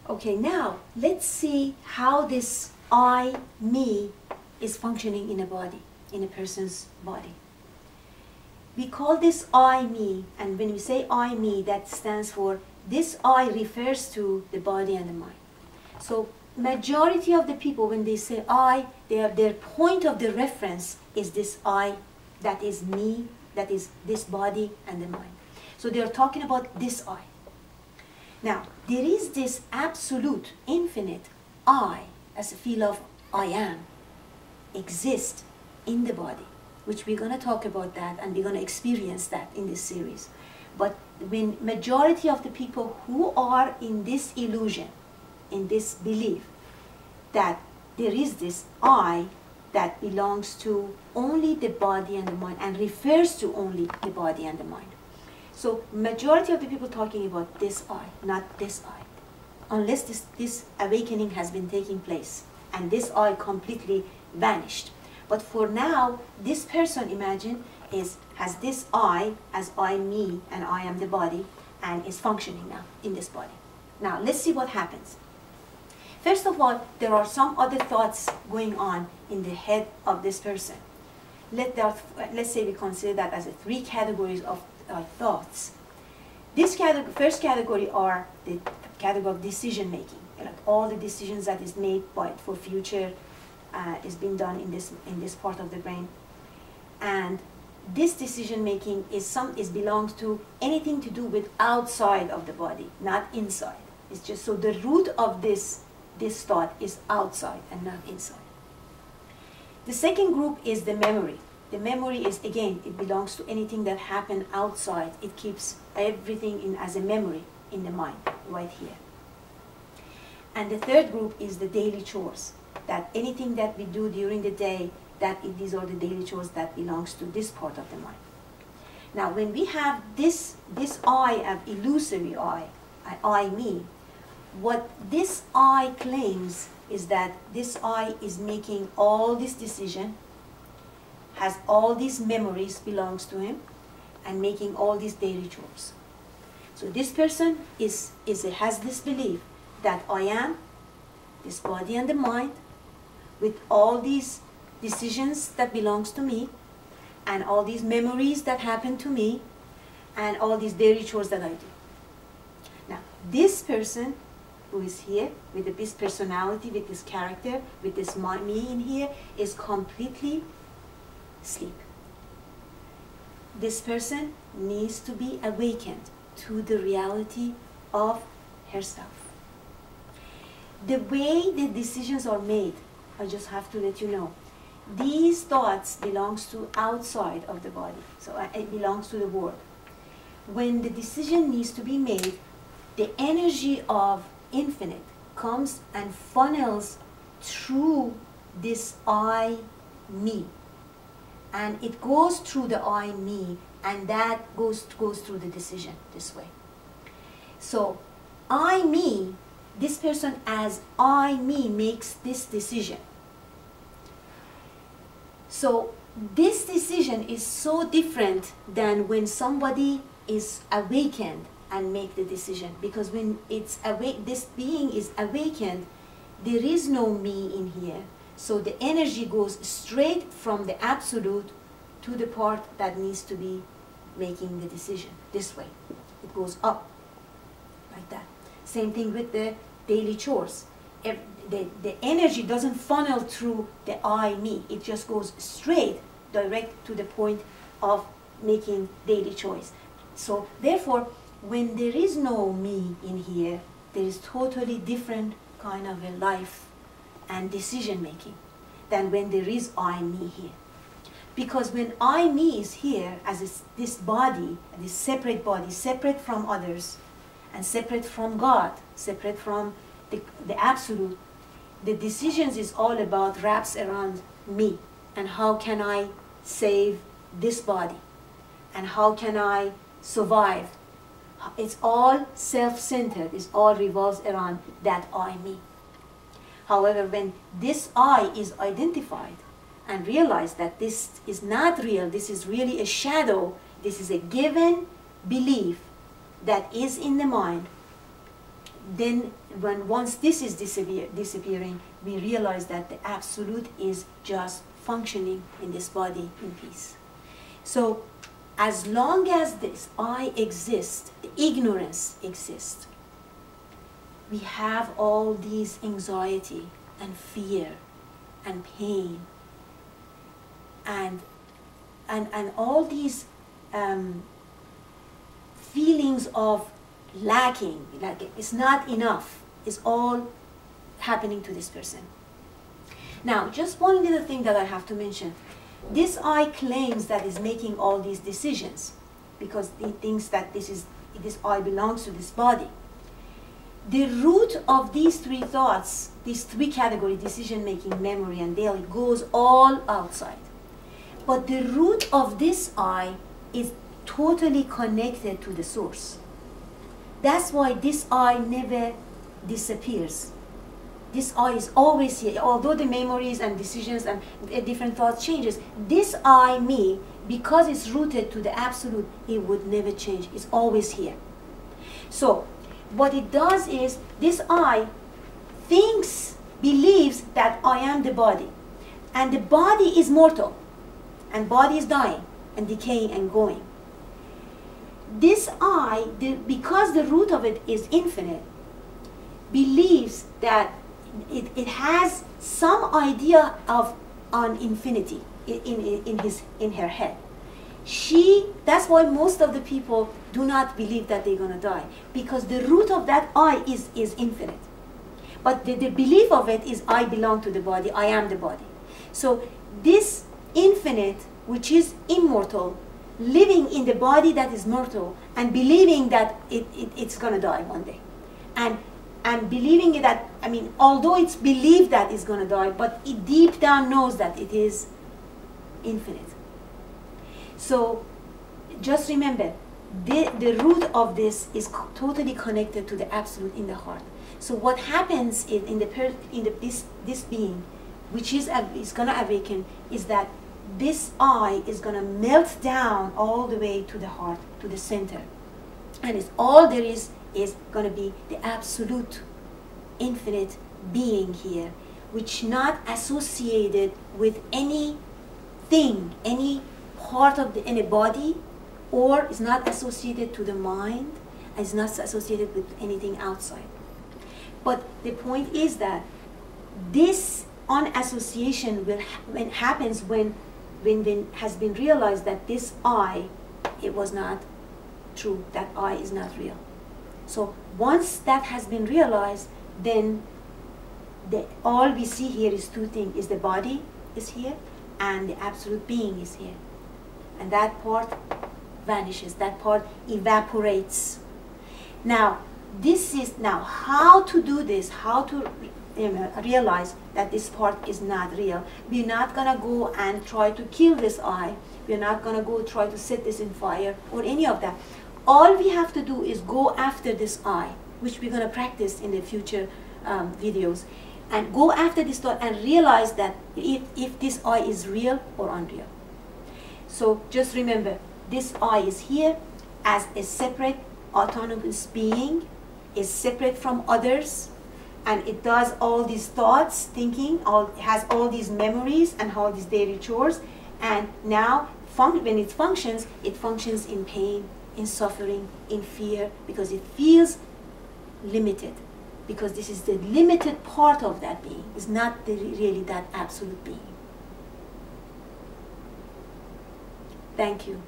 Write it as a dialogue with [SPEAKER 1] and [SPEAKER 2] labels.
[SPEAKER 1] Okay, now let's see how this I, me, is functioning in a body, in a person's body. We call this I, me, and when we say I, me, that stands for, this I refers to the body and the mind. So majority of the people, when they say I, their point of the reference is this I, that is me, that is this body and the mind. So they are talking about this I. Now, there is this absolute, infinite I, as a feel of I am, exist in the body, which we're going to talk about that, and we're going to experience that in this series. But when majority of the people who are in this illusion, in this belief, that there is this I that belongs to only the body and the mind, and refers to only the body and the mind. So majority of the people talking about this I, not this I, unless this awakening has been taking place and this I completely vanished. But for now, this person, imagine, has this I as I, me, and I am the body, and is functioning now in this body. Now let's see what happens. First of all, there are some other thoughts going on in the head of this person. Let's say we consider that as 3 categories of thoughts. This first category are the category of decision making. Like all the decisions that is made for future is being done in this part of the brain, and this decision making belongs to anything to do with outside of the body, not inside. It's just so the root of this thought is outside and not inside. The second group is the memory. The memory is, again, it belongs to anything that happened outside. It keeps everything as a memory in the mind, right here. And the third group is the daily chores. That anything that we do during the day, these are the daily chores that belongs to this part of the mind. Now, when we have this I, of illusory I, me, what this I claims is that this I is making all this decision, has all these memories belongs to him, and making all these daily chores. So this person has this belief that I am this body and the mind with all these decisions that belongs to me, and all these memories that happen to me, and all these daily chores that I do. Now, this person who is here with this personality, with this character, with this me in here, is completely asleep. This person needs to be awakened to the reality of herself. The way the decisions are made, I just have to let you know, these thoughts belongs to outside of the body, so it belongs to the world. When the decision needs to be made, the energy of infinite comes and funnels through this I, me, and it goes through the I, me, and that goes through the decision this way. So I, me, this person as I, me makes this decision. So this decision is so different than when somebody is awakened and make the decision, because when it's awake, this being is awakened, there is no me in here. So the energy goes straight from the absolute to the part that needs to be making the decision this way. It goes up like that. Same thing with the daily chores. The energy doesn't funnel through the I, me. It just goes straight, direct to the point of making daily choice. So therefore, when there is no me in here, there is totally different kind of a life and decision making than when there is I, me here. Because when I, me is here as this body, this separate body, separate from others, and separate from God, separate from the absolute, the decisions is all about, wraps around me, and how can I save this body, and how can I survive. It's all self-centered, it all revolves around that I, me. However, when this I is identified and realized that this is not real, this is really a shadow, this is a given belief that is in the mind, then once this is disappearing, we realize that the absolute is just functioning in this body in peace. So as long as this I exists, the ignorance exists, we have all these anxiety and fear and pain and all these feelings of lacking, like it's not enough, is all happening to this person. Now, just one little thing that I have to mention. This I claims that is making all these decisions because he thinks that this I belongs to this body. The root of these three thoughts, these three categories, decision making, memory, and daily, goes all outside. But the root of this I is totally connected to the source. That's why this I never disappears. This I is always here. Although the memories and decisions and different thoughts changes, this I, me, because it's rooted to the absolute, it would never change. It's always here. So what it does is, this I believes that I am the body. And the body is mortal. And body is dying and decaying and going. This I, because the root of it is infinite, believes that it has some idea of an infinity in her head. That's why most of the people do not believe that they're going to die, because the root of that I is infinite. But the belief of it is I belong to the body, I am the body. So this infinite, which is immortal, living in the body that is mortal and believing that it's going to die one day. And believing that, I mean, although it's believed that it's going to die, but it deep down knows that it is infinite. So just remember, the root of this is totally connected to the absolute in the heart. So what happens this being, which is going to awaken, is that this I is going to melt down all the way to the heart, to the center. And it's all there is going to be the absolute infinite being here, which not associated with anything, any part of any body, or is not associated to the mind, and is not associated with anything outside. But the point is that this unassociation happens when has been realized that this I, it was not true, that I is not real. So once that has been realized, then all we see here is two things, is the body is here and the absolute being is here. And that part vanishes, that part evaporates. Now, how to do this, how to realize that this part is not real. We're not going to go and try to kill this I. We're not going to go try to set this in fire or any of that. All we have to do is go after this I, which we're going to practice in the future videos, and go after this thought and realize that if this I is real or unreal. So just remember, this I is here as a separate autonomous being, is separate from others, and it does all these thoughts, thinking, has all these memories and all these daily chores, and now when it functions in pain, in suffering, in fear, because it feels limited, because this is the limited part of that being. It's not really that absolute being. Thank you.